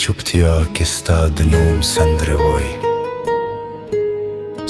çûptiya kista dinûm sendrevoj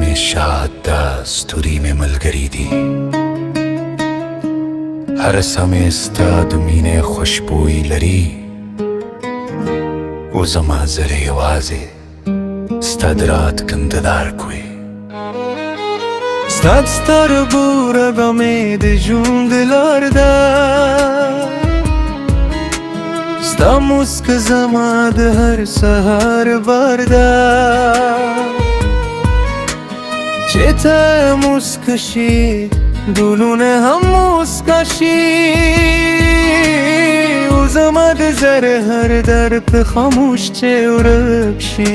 में शाद स्तुरी में मलगरीदी हर समय स्ता दुमीने खुशबुई लरी वो जमा जरे आवाज़े stadrat कंददार कोई Stad star bura gamed jundelarda Sta musk zamad har sahar barda Cheta muskashi dulune ham muskashi O zamad zar har dar pe khamush che urabshi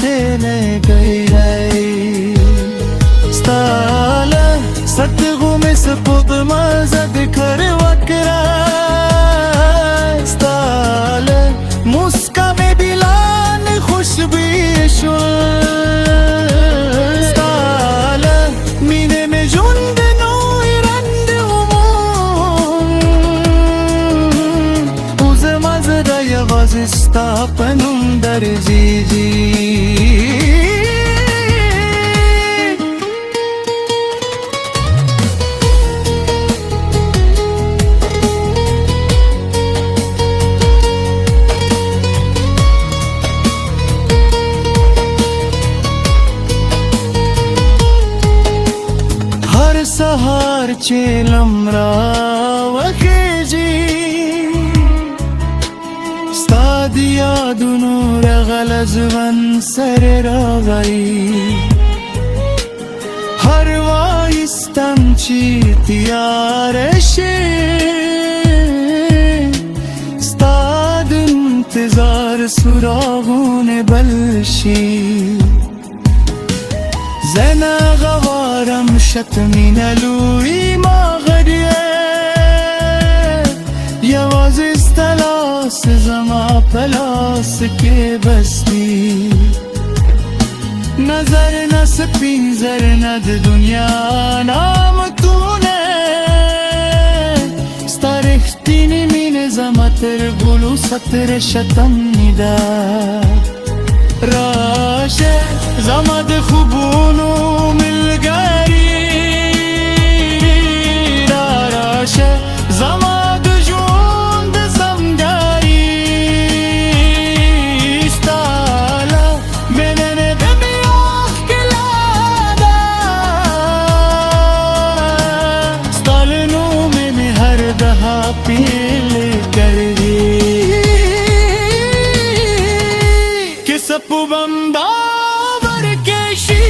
tene gayray Stala Satgu me saput mazad kar wakra Stala Muska me dilan khushbi shul Stala Mine me jund no irand umum Uz mazda yavaz istapanum dar ji Sahar chelam rawa ji Stadia dunu ragal azvan sare ragai Har vaistam chitiyare she Stad intizar suragune balshi Zena gavaram shat min alui maghriye Yavaz istalas zama palas ke basti Nazar nas pinzar nad dunya naam tune Starehtini min zamater gulu satr shatam nida Rashe zamad khubunu mil gari Rashe zamad jund zamdari Stala menene demiyah kelada Stalnu mein har daha pil kar di Sapu banda var ke shi